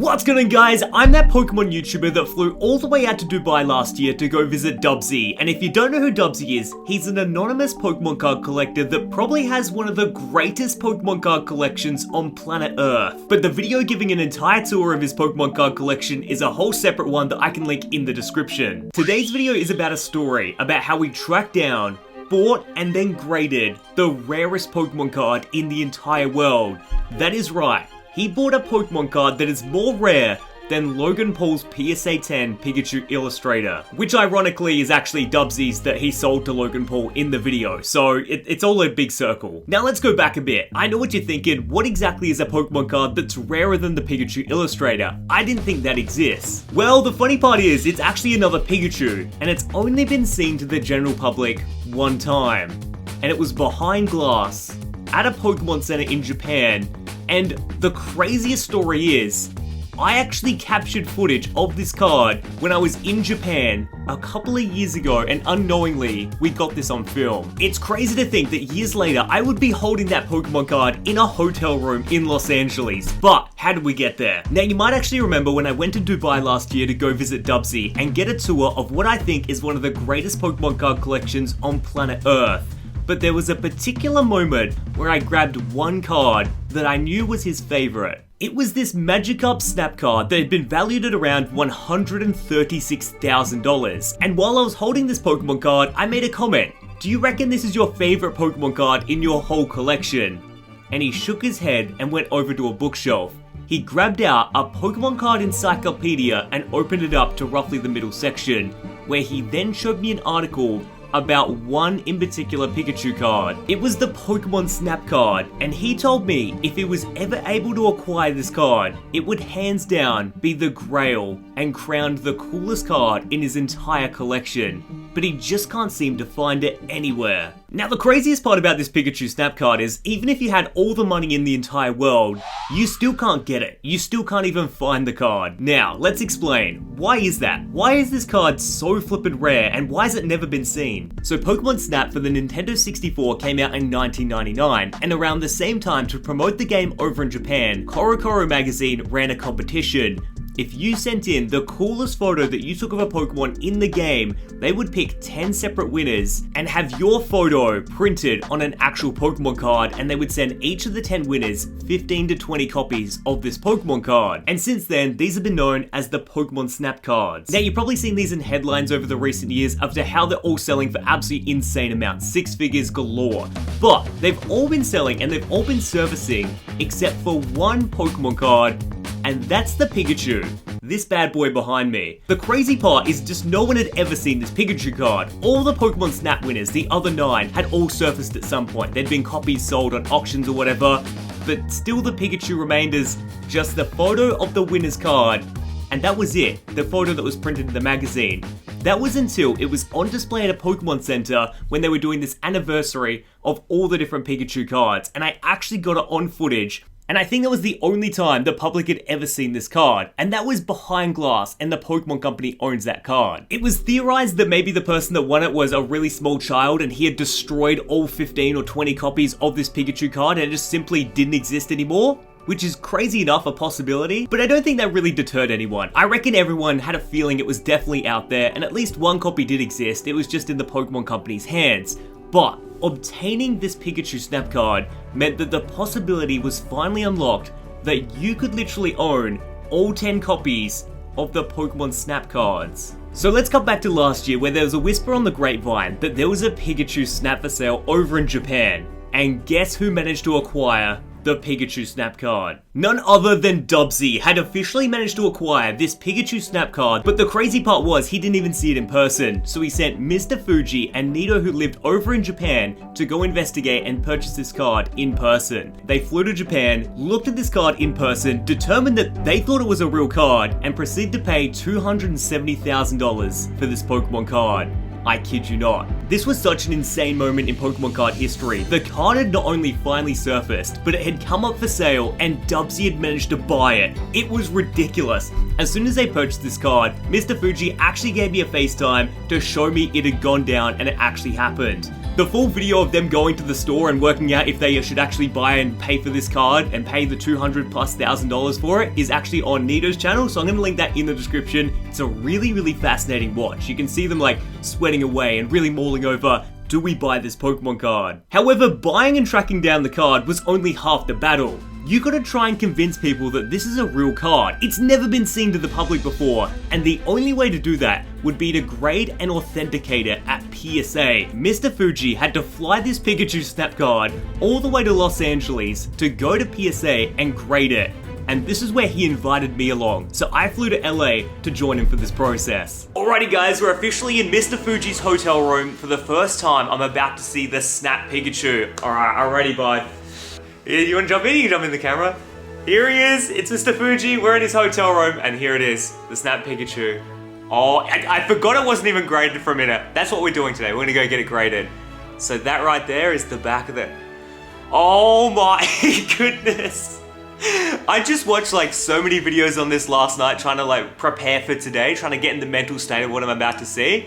What's going on, guys? I'm that Pokemon YouTuber that flew all the way out to Dubai last year to go visit Dubsy. And if you don't know who Dubsy is, he's an anonymous Pokemon card collector that probably has one of the greatest Pokemon card collections on planet Earth. But the video giving an entire tour of his Pokemon card collection is a whole separate one that I can link in the description. Today's video is about a story about how we tracked down, bought, and then graded the rarest Pokemon card in the entire world. That is right. He bought a Pokemon card that is more rare than Logan Paul's PSA 10 Pikachu Illustrator, which ironically is actually Dubsy's that he sold to Logan Paul in the video, so it's all a big circle. Now let's go back a bit. I know what you're thinking, what exactly is a Pokemon card that's rarer than the Pikachu Illustrator? I didn't think that exists. Well, the funny part is, it's actually another Pikachu, and it's only been seen to the general public one time, and it was behind glass at a Pokemon Center in Japan. And the craziest story is, I actually captured footage of this card when I was in Japan a couple of years ago, and unknowingly, we got this on film. It's crazy to think that years later, I would be holding that Pokemon card in a hotel room in Los Angeles. But how did we get there? Now, you might actually remember when I went to Dubai last year to go visit Dubsy and get a tour of what I think is one of the greatest Pokemon card collections on planet Earth. But there was a particular moment where I grabbed one card that I knew was his favorite. It was this Magikarp Snap card that had been valued at around $136,000. And while I was holding this Pokemon card, I made a comment. Do you reckon this is your favorite Pokemon card in your whole collection? And he shook his head and went over to a bookshelf. He grabbed out a Pokemon card encyclopedia and opened it up to roughly the middle section, where he then showed me an article about one in particular Pikachu card. It was the Pokemon Snap card, and he told me if he was ever able to acquire this card, it would hands down be the grail and crowned the coolest card in his entire collection. But he just can't seem to find it anywhere. Now, the craziest part about this Pikachu Snap card is, even if you had all the money in the entire world, you still can't get it. You still can't even find the card. Now, let's explain. Why is that? Why is this card so flippin' rare, and why has it never been seen? So Pokemon Snap for the Nintendo 64 came out in 1999, and around the same time, to promote the game over in Japan, CoroCoro magazine ran a competition. If you sent in the coolest photo that you took of a Pokemon in the game, they would pick 10 separate winners and have your photo printed on an actual Pokemon card, and they would send each of the 10 winners 15 to 20 copies of this Pokemon card. And since then, these have been known as the Pokemon Snap cards. Now, you've probably seen these in headlines over the recent years as to how they're all selling for absolutely insane amounts, 6 figures galore. But they've all been selling and they've all been servicing except for one Pokemon card, and that's the Pikachu. This bad boy behind me. The crazy part is just no one had ever seen this Pikachu card. All the Pokemon Snap winners, the other 9, had all surfaced at some point. There'd been copies sold on auctions or whatever, but still the Pikachu remained as just the photo of the winner's card, and that was it, the photo that was printed in the magazine. That was until it was on display at a Pokemon Center when they were doing this anniversary of all the different Pikachu cards, and I actually got it on footage. And I think that was the only time the public had ever seen this card, and that was behind glass, and the Pokemon Company owns that card. It was theorized that maybe the person that won it was a really small child and he had destroyed all 15 or 20 copies of this Pikachu card and it just simply didn't exist anymore, which is crazy enough a possibility, but I don't think that really deterred anyone. I reckon everyone had a feeling it was definitely out there, and at least one copy did exist. It was just in the Pokemon Company's hands. But obtaining this Pikachu Snap card meant that the possibility was finally unlocked that you could literally own all 10 copies of the Pokemon Snap cards. So let's cut back to last year, where there was a whisper on the grapevine that there was a Pikachu Snap for sale over in Japan. And guess who managed to acquire the Pikachu Snap card? None other than Dubsy had officially managed to acquire this Pikachu Snap card, but the crazy part was he didn't even see it in person. So he sent Mr. Fuji and Nido, who lived over in Japan, to go investigate and purchase this card in person. They flew to Japan, looked at this card in person, determined that they thought it was a real card, and proceeded to pay $270,000 for this Pokemon card. I kid you not. This was such an insane moment in Pokemon card history. The card had not only finally surfaced, but it had come up for sale and Dubsy had managed to buy it. It was ridiculous. As soon as they purchased this card, Mr. Fuji actually gave me a FaceTime to show me it had gone down and it actually happened. The full video of them going to the store and working out if they should actually buy and pay for this card and pay the $200,000+ for it is actually on Nido's channel, so I'm going to link that in the description. It's a really, really fascinating watch. You can see them like sweating away and really mulling over, do we buy this Pokemon card? However, buying and tracking down the card was only half the battle. You gotta try and convince people that this is a real card. It's never been seen to the public before, and the only way to do that would be to grade and authenticate it at PSA. Mr. Fuji had to fly this Pikachu Snap card all the way to Los Angeles to go to PSA and grade it. And this is where he invited me along, so I flew to LA to join him for this process. Alrighty guys, we're officially in Mr. Fuji's hotel room. For the first time, I'm about to see the Snap Pikachu. Alright, already bud. You wanna jump in? You can jump in the camera. Here he is, it's Mr. Fuji, we're in his hotel room, and here it is, the Snap Pikachu. Oh, I forgot it wasn't even graded for a minute. That's what we're doing today, we're gonna go get it graded. So that right there is the back of it. Oh my goodness. I just watched like so many videos on this last night trying to like prepare for today, trying to get in the mental state of what I'm about to see.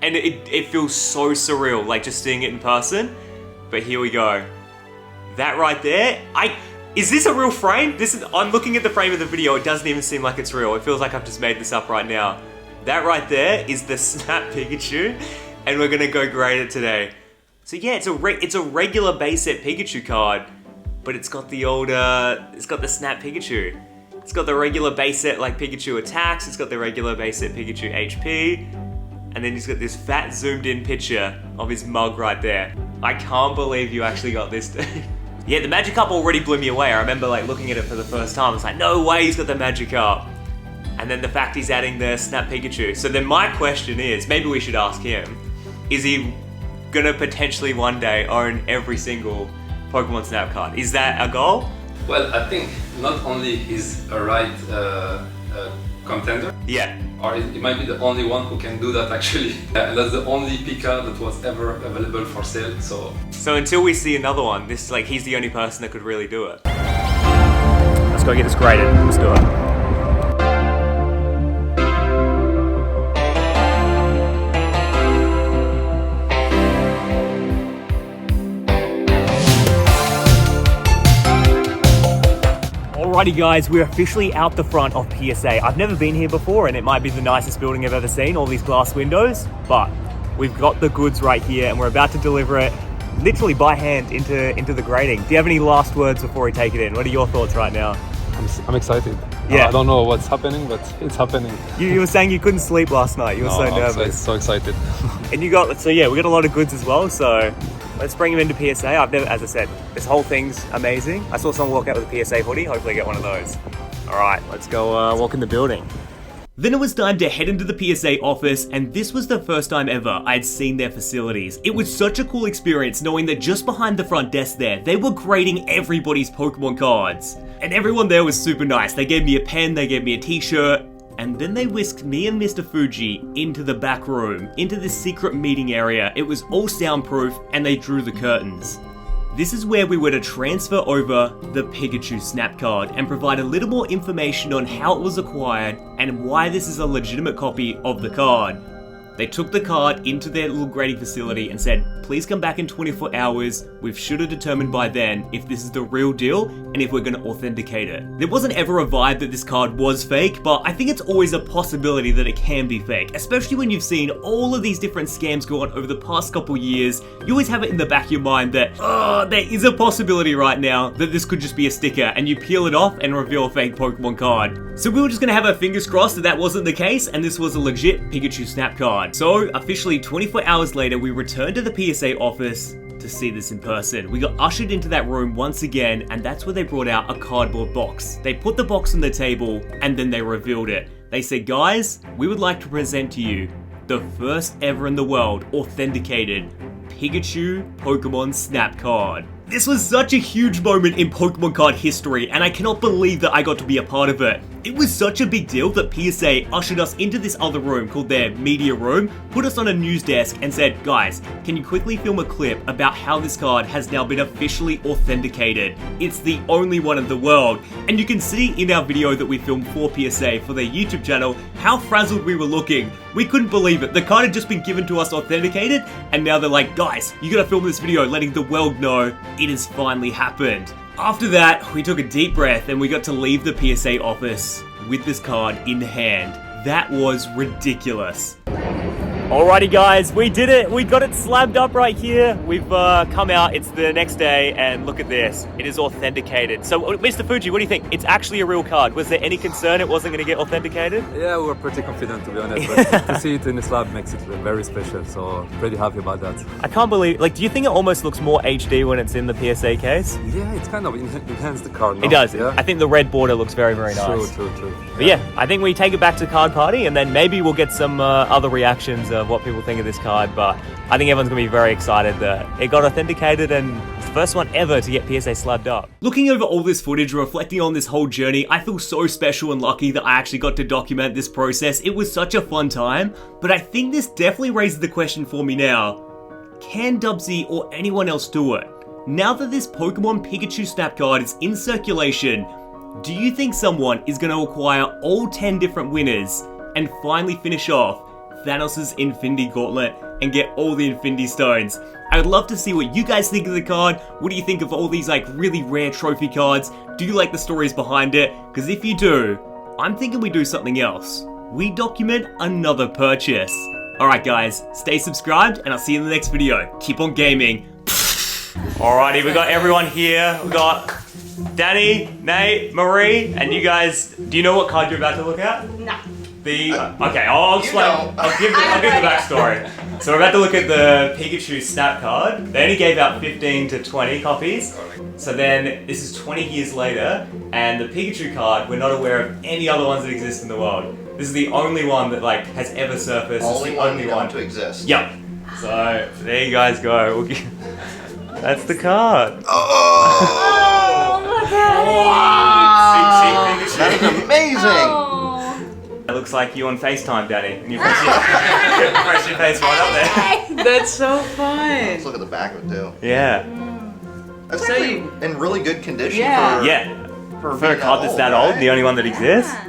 And it feels so surreal, like just seeing it in person. But here we go. That right there, is this a real frame? I'm looking at the frame of the video, it doesn't even seem like it's real. It feels like I've just made this up right now. That right there is the Snap Pikachu, and we're gonna go grade it today. So yeah, it's a regular base set Pikachu card, but it's got the old, it's got the Snap Pikachu. It's got the regular base set like Pikachu attacks, it's got the regular base set Pikachu HP, and then he's got this fat zoomed in picture of his mug right there. I can't believe you actually got this. Yeah, the Magikarp already blew me away. I remember like looking at it for the first time. It's like, no way he's got the Magikarp. And then the fact he's adding the Snap Pikachu. So then my question is, maybe we should ask him, is he gonna potentially one day own every single Pokemon Snap card? Is that a goal? Well, I think not only he's a right contender, yeah, or he might be the only one who can do that actually. And that's the only Pika that was ever available for sale, So until we see another one, he's the only person that could really do it. Let's go get this graded, let's do it. Alrighty guys, we're officially out the front of PSA. I've never been here before and it might be the nicest building I've ever seen, all these glass windows, but we've got the goods right here and we're about to deliver it literally by hand into the grading. Do you have any last words before we take it in? What are your thoughts right now? I'm excited. Yeah. I don't know what's happening, but it's happening. You were saying you couldn't sleep last night. You were so nervous. So excited. And we got a lot of goods as well, so let's bring them into PSA. As I said, this whole thing's amazing. I saw someone walk out with a PSA hoodie. Hopefully I get one of those. All right, let's go walk in the building. Then it was time to head into the PSA office, and this was the first time ever I'd seen their facilities. It was such a cool experience knowing that just behind the front desk there, they were grading everybody's Pokemon cards. And everyone there was super nice. They gave me a pen, they gave me a t-shirt, and then they whisked me and Mr. Fuji into the back room, into this secret meeting area. It was all soundproof, and they drew the curtains. This is where we were to transfer over the Pikachu Snap card and provide a little more information on how it was acquired and why this is a legitimate copy of the card. They took the card into their little grading facility and said, please come back in 24 hours. We should have determined by then if this is the real deal and if we're going to authenticate it. There wasn't ever a vibe that this card was fake, but I think it's always a possibility that it can be fake, especially when you've seen all of these different scams go on over the past couple years. You always have it in the back of your mind that, there is a possibility right now that this could just be a sticker, and you peel it off and reveal a fake Pokemon card. So we were just going to have our fingers crossed that that wasn't the case, and this was a legit Pikachu Snap card. So officially 24 hours later, we returned to the PSA office to see this in person. We got ushered into that room once again, and that's where they brought out a cardboard box. They put the box on the table, and then they revealed it. They said, guys, we would like to present to you the first ever in the world authenticated Pikachu Pokemon Snap card. This was such a huge moment in Pokemon card history, and I cannot believe that I got to be a part of it. It was such a big deal that PSA ushered us into this other room called their media room, put us on a news desk and said, guys, can you quickly film a clip about how this card has now been officially authenticated? It's the only one in the world. And you can see in our video that we filmed for PSA for their YouTube channel how frazzled we were looking. We couldn't believe it. The card had just been given to us authenticated, and now they're like, guys, you gotta film this video letting the world know it has finally happened. After that, we took a deep breath and we got to leave the PSA office with this card in hand. That was ridiculous. Alrighty guys, we did it. We got it slabbed up right here. We've come out, it's the next day, and look at this. It is authenticated. So Mr. Fuji, what do you think? It's actually a real card. Was there any concern it wasn't going to get authenticated? Yeah, we were pretty confident, to be honest. But to see it in the slab makes it very special. So pretty happy about that. I can't believe, like, do you think it almost looks more HD when it's in the PSA case? Yeah, it's kind of enhanced the card. No? It does. Yeah? I think the red border looks very, very nice. True. But yeah, I think we take it back to card party and then maybe we'll get some other reactions of what people think of this card, but I think everyone's going to be very excited that it got authenticated and it's the first one ever to get PSA slabbed up. Looking over all this footage, reflecting on this whole journey, I feel so special and lucky that I actually got to document this process. It was such a fun time, but I think this definitely raises the question for me now. Can Dubsy or anyone else do it? Now that this Pokemon Pikachu Snap card is in circulation, do you think someone is going to acquire all 10 different winners and finally finish off Thanos' Infinity Gauntlet and get all the Infinity Stones? I would love to see what you guys think of the card. What do you think of all these like really rare trophy cards? Do you like the stories behind it? Because if you do, I'm thinking we do something else. We document another purchase. Alright guys, stay subscribed and I'll see you in the next video. Keep on gaming. Alrighty, we got everyone here. We got Danny, Nate, Marie, and you guys, do you know what card you're about to look at? No. Okay, I'll explain. I'll give the backstory. So we're about to look at the Pikachu Snap card. They only gave out 15 to 20 copies. So then this is 20 years later, and the Pikachu card, we're not aware of any other ones that exist in the world. This is the only one that like has ever surfaced. Only it's the one only known one to exist. Yep. So there you guys go. That's the card. Oh, look at Wow. See, That is amazing. Oh. It looks like you on FaceTime, Danny. And you press your face right up there. That's so fun. Let's look at the back of it too. Yeah. That's So actually you- in really good condition Yeah. for, Yeah. for For a being card that's that old, right? the only one that exists. Yeah.